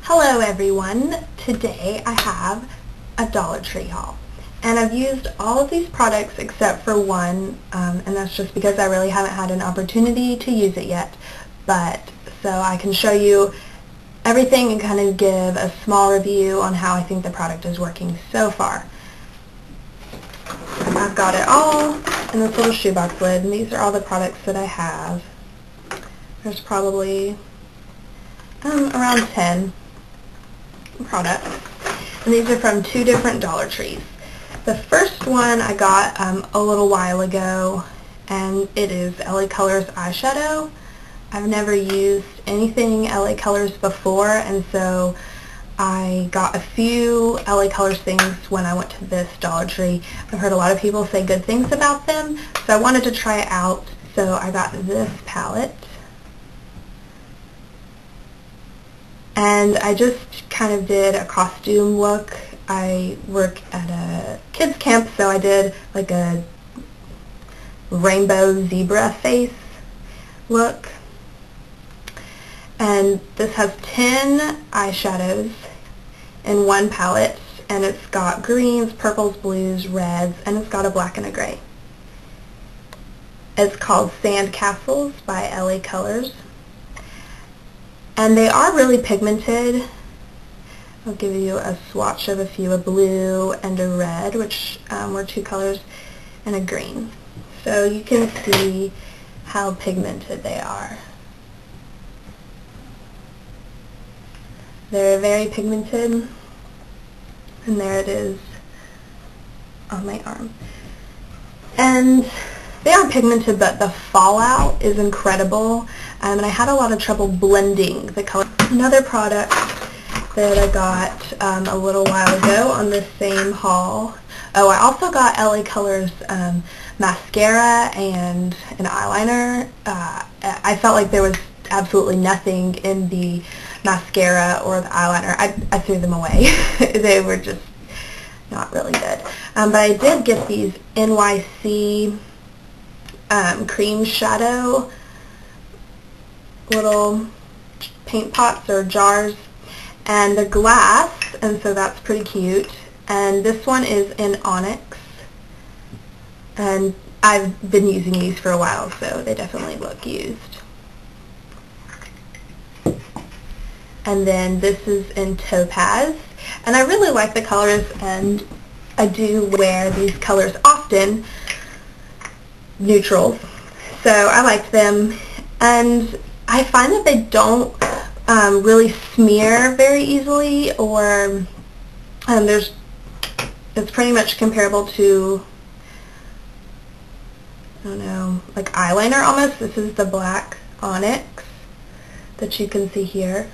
Hello everyone, today I have a Dollar Tree haul and I've used all of these products except for one and that's just because I really haven't had an opportunity to use it yet, but so I can show you everything and kind of give a small review on how I think the product is working so far. I've got it all in this little shoebox lid and these are all the products that I have. There's probably around 10 products, and these are from two different Dollar Trees. The first one I got a little while ago, and it is LA Colors eyeshadow. I've never used anything LA Colors before, and so I got a few LA Colors things when I went to this Dollar Tree. I've heard a lot of people say good things about them, so I wanted to try it out. So I got this palette. And I just kind of did a costume look. I work at a kids camp, so I did like a rainbow zebra face look. And this has 10 eyeshadows in one palette, and it's got greens, purples, blues, reds, and it's got a black and a gray. It's called Sand Castles by LA Colors. And they are really pigmented. I'll give you a swatch of a few, a blue and a red, which were two colors, and a green. So you can see how pigmented they are. They're very pigmented, and there it is on my arm. And they are pigmented, but the fallout is incredible, and I had a lot of trouble blending the color. Another product that I got a little while ago on this same haul. Oh, I also got LA Colors mascara and an eyeliner. I felt like there was absolutely nothing in the mascara or the eyeliner. I threw them away. They were just not really good. But I did get these NYC cream shadow little paint pots or jars, and they're glass, and so that's pretty cute. And this one is in onyx, and I've been using these for a while, so they definitely look used. And then this is in topaz, and I really like the colors, and I do wear these colors often, neutrals, so I like them. And I find that they don't really smear very easily, or it's pretty much comparable to, I don't know, like eyeliner almost. This is the black onyx that you can see here.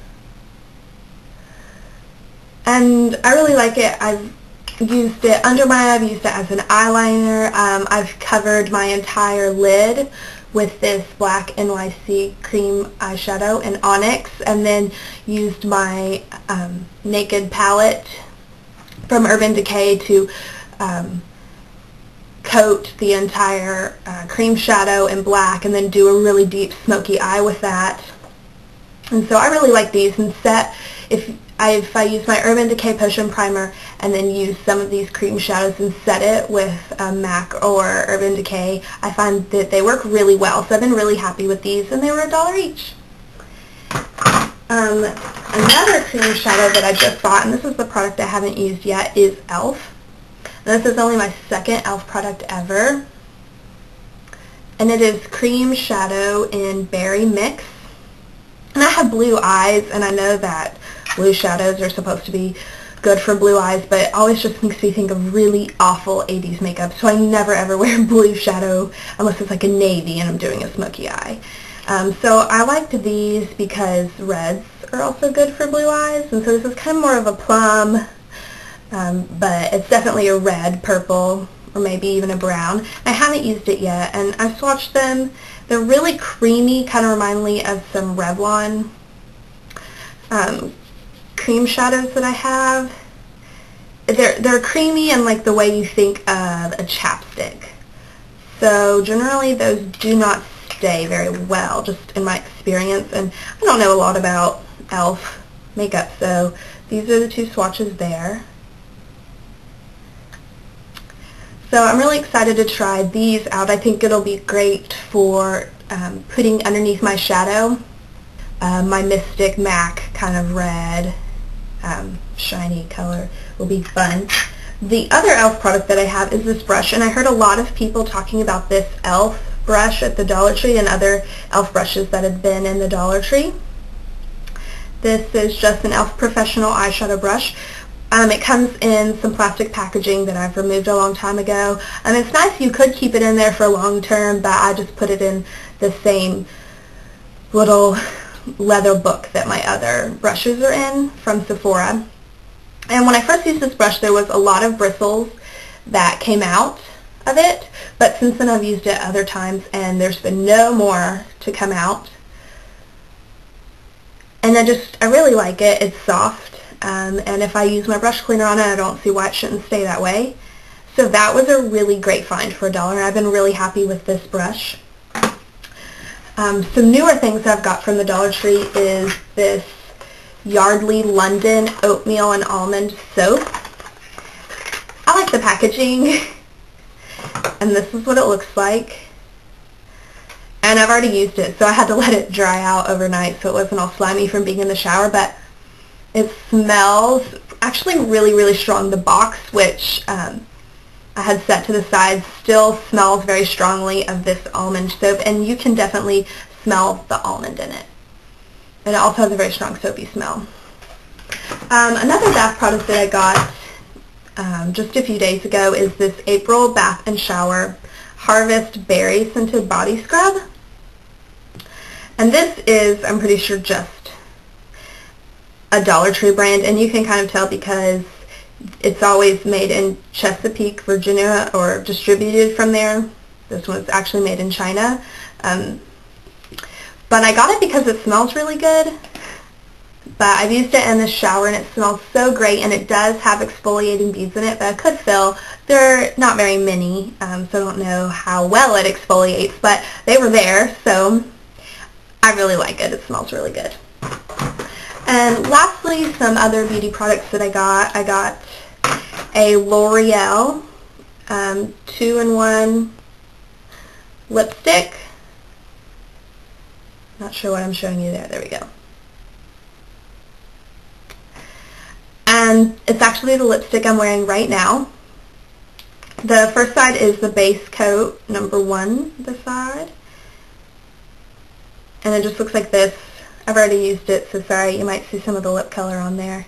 And I really like it. I've used it under my eye, I've used it as an eyeliner. I've covered my entire lid with this black NYC cream eyeshadow in onyx, and then used my Naked palette from Urban Decay to coat the entire cream shadow in black, and then do a really deep smoky eye with that. And so I really like these, and if I use my Urban Decay Potion Primer and then use some of these cream shadows and set it with MAC or Urban Decay, I find that they work really well. So I've been really happy with these, and they were $1 each. Another cream shadow that I just bought, and this is the product I haven't used yet, is e.l.f. This is only my second e.l.f. product ever. And it is cream shadow in Berry Mix. And I have blue eyes, and I know that blue shadows are supposed to be good for blue eyes, but it always just makes me think of really awful 80s makeup, so I never ever wear blue shadow unless it's like a navy and I'm doing a smoky eye. So I liked these because reds are also good for blue eyes, and so this is kind of more of a plum, but it's definitely a red, purple, or maybe even a brown. I haven't used it yet, and I've swatched them. They're really creamy, kind of remind me of some Revlon cream shadows that I have. They're creamy and like the way you think of a chapstick. So generally those do not stay very well, just in my experience, and I don't know a lot about e.l.f. makeup. So these are the two swatches there. So I'm really excited to try these out. I think it'll be great for putting underneath my shadow. My Mystic MAC kind of red, shiny color will be fun. The other e.l.f. product that I have is this brush, and I heard a lot of people talking about this e.l.f. brush at the Dollar Tree and other e.l.f. brushes that had been in the Dollar Tree. This is just an e.l.f. Professional eyeshadow brush. It comes in some plastic packaging that I've removed a long time ago. And it's nice, you could keep it in there for long term, but I just put it in the same little leather book that my other brushes are in from Sephora. And when I first used this brush, there was a lot of bristles that came out of it, but since then I've used it other times and there's been no more to come out. And I really like it. It's soft, and if I use my brush cleaner on it, I don't see why it shouldn't stay that way. So that was a really great find for $1, and I've been really happy with this brush. Some newer things I've got from the Dollar Tree is this Yardley London Oatmeal and Almond Soap. I like the packaging, and this is what it looks like. And I've already used it, so I had to let it dry out overnight so it wasn't all slimy from being in the shower, but it smells actually really, really strong. The box, which I had set to the side, still smells very strongly of this almond soap, and you can definitely smell the almond in it. And it also has a very strong soapy smell. Another bath product that I got just a few days ago is this April Bath and Shower Harvest Berry Scented Body Scrub. And this is, I'm pretty sure, just a Dollar Tree brand, and you can kind of tell because it's always made in Chesapeake, Virginia, or distributed from there. This one's actually made in China. But I got it because it smells really good. But I've used it in the shower and it smells so great, and it does have exfoliating beads in it that I could fill. They're not very many, so I don't know how well it exfoliates, but they were there, so I really like it. It smells really good. And lastly, some other beauty products that I got. I got a L'Oreal 2-in-1 lipstick. Not sure what I'm showing you there. There we go. And it's actually the lipstick I'm wearing right now. The first side is the base coat, number 1, the side. And it just looks like this. I've already used it, so sorry, you might see some of the lip color on there.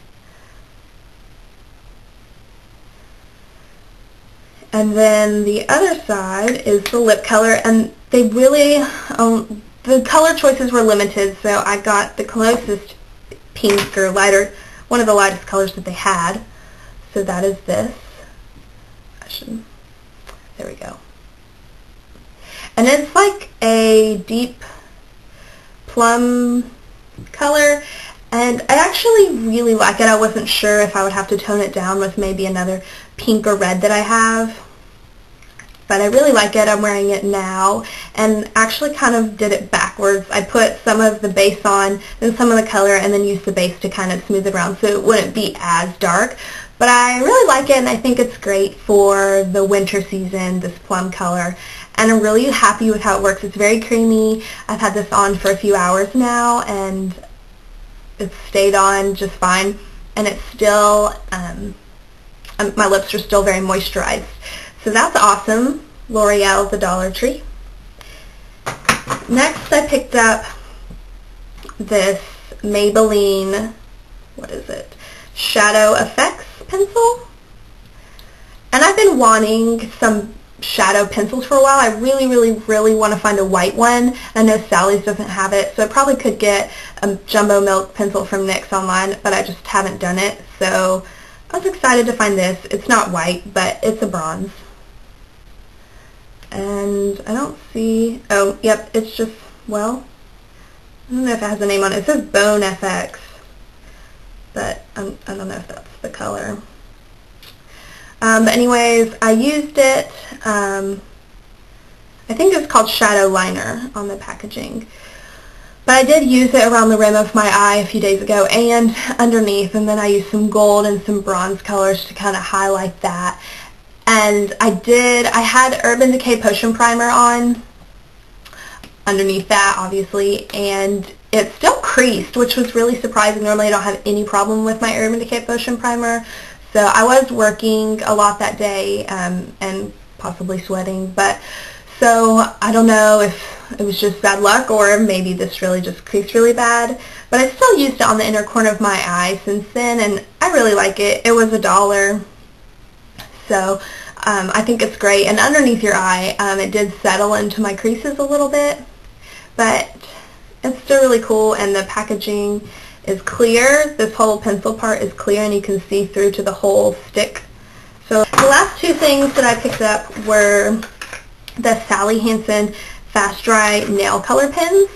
And then the other side is the lip color, and they really, the color choices were limited, so I got the closest pink or lighter, one of the lightest colors that they had. So that is this. There we go. And it's like a deep plum color, and I actually really like it. I wasn't sure if I would have to tone it down with maybe another pink or red that I have, but I really like it. I'm wearing it now, and actually kind of did it backwards. I put some of the base on, then some of the color, and then used the base to kind of smooth it around so it wouldn't be as dark. But I really like it, and I think it's great for the winter season, this plum color. And I'm really happy with how it works. It's very creamy. I've had this on for a few hours now, and it's stayed on just fine. And it's still, my lips are still very moisturized. So that's awesome. L'Oreal, the Dollar Tree. Next, I picked up this Maybelline, what is it? Shadow Effects pencil. And I've been wanting some shadow pencils for a while. I really want to find a white one. I know Sally's doesn't have it, so I probably could get a Jumbo Milk pencil from NYX online, but I just haven't done it. So I was excited to find this. It's not white, but it's a bronze. And I don't see, oh, yep, it's just, well, I don't know if it has a name on it. It says Bone FX, but I don't know if that's the color. But anyways, I used it, I think it's called Shadow Liner on the packaging. But I did use it around the rim of my eye a few days ago and underneath, and then I used some gold and some bronze colors to kind of highlight that. And I had Urban Decay Potion Primer on underneath that, obviously, and it still creased, which was really surprising. Normally I don't have any problem with my Urban Decay Potion Primer. So I was working a lot that day and possibly sweating, but so I don't know if it was just bad luck or maybe this really just creased really bad. But I still used it on the inner corner of my eye since then, and I really like it. It was $1. So I think it's great. And underneath your eye, it did settle into my creases a little bit, but it's still really cool, and the packaging is clear. This whole pencil part is clear, and you can see through to the whole stick. So the last two things that I picked up were the Sally Hansen Fast Dry Nail Color Pens.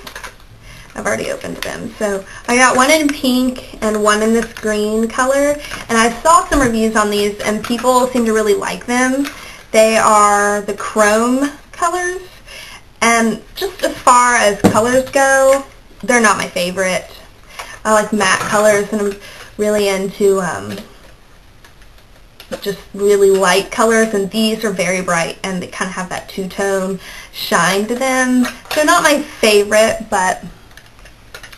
I've already opened them. So I got one in pink and one in this green color, and I saw some reviews on these and people seem to really like them. They are the chrome colors, and just as far as colors go, they're not my favorite. I like matte colors, and I'm really into just really light colors, and these are very bright and they kind of have that two-tone shine to them. So not my favorite, but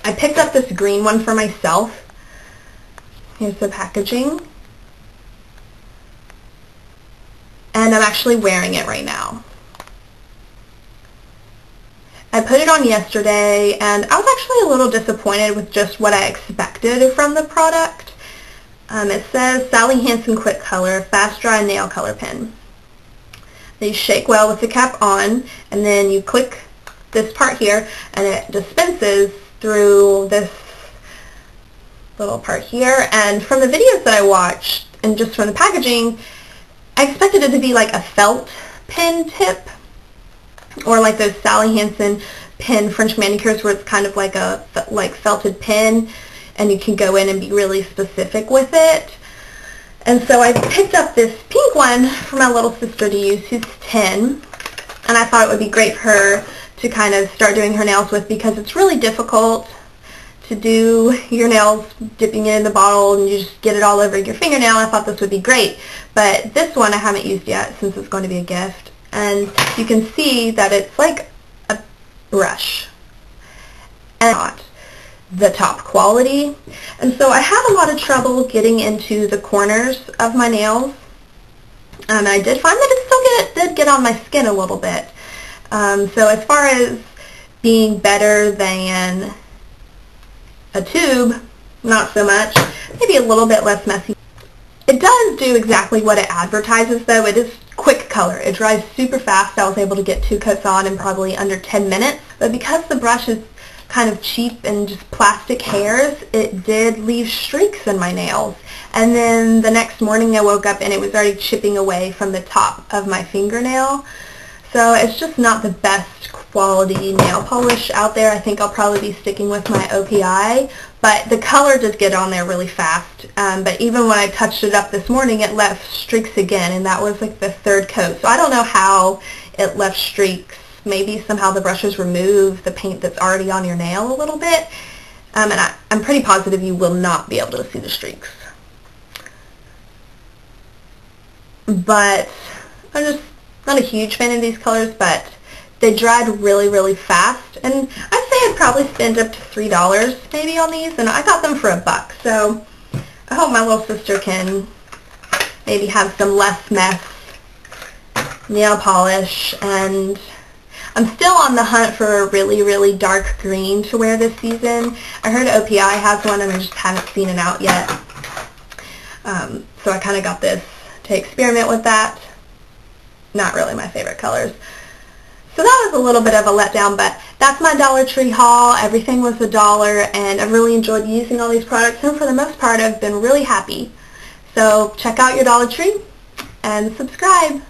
I picked up this green one for myself. Here's the packaging, and I'm actually wearing it right now. I put it on yesterday, and I was actually a little disappointed with just what I expected from the product. It says Sally Hansen Quick Color Fast Dry Nail Color Pen. They shake well with the cap on, and then you click this part here, and it dispenses through this little part here. And from the videos that I watched, and just from the packaging, I expected it to be like a felt pen tip, or like those Sally Hansen pen French manicures where it's kind of like a felted pen, and you can go in and be really specific with it. And so I picked up this pink one for my little sister to use, who's 10, and I thought it would be great for her to kind of start doing her nails with, because it's really difficult to do your nails dipping it in the bottle and you just get it all over your fingernail. I thought this would be great, but this one I haven't used yet since it's going to be a gift. And you can see that it's like a brush and not the top quality. And so I had a lot of trouble getting into the corners of my nails. And I did find that it still did get on my skin a little bit. So as far as being better than a tube, not so much. Maybe a little bit less messy. It does do exactly what it advertises, though. It is quick color. It dries super fast. I was able to get 2 coats on in probably under 10 minutes. But because the brush is kind of cheap and just plastic hairs, it did leave streaks in my nails. And then the next morning I woke up and it was already chipping away from the top of my fingernail. So it's just not the best quality nail polish out there. I think I'll probably be sticking with my OPI, but the color did get on there really fast. But even when I touched it up this morning, it left streaks again, and that was like the 3rd coat. So I don't know how it left streaks. Maybe somehow the brushes remove the paint that's already on your nail a little bit. And I'm pretty positive you will not be able to see the streaks. But I'm just not a huge fan of these colors, but they dried really, really fast. And I'd say I'd probably spend up to $3 maybe on these, and I got them for $1. So I hope my little sister can maybe have some less mess nail polish. And I'm still on the hunt for a really, really dark green to wear this season. I heard OPI has one, and I just haven't seen it out yet. So I kind of got this to experiment with that. Not really my favorite colors. So that was a little bit of a letdown, but that's my Dollar Tree haul. Everything was $1, and I've really enjoyed using all these products, and for the most part I've been really happy. So check out your Dollar Tree and subscribe.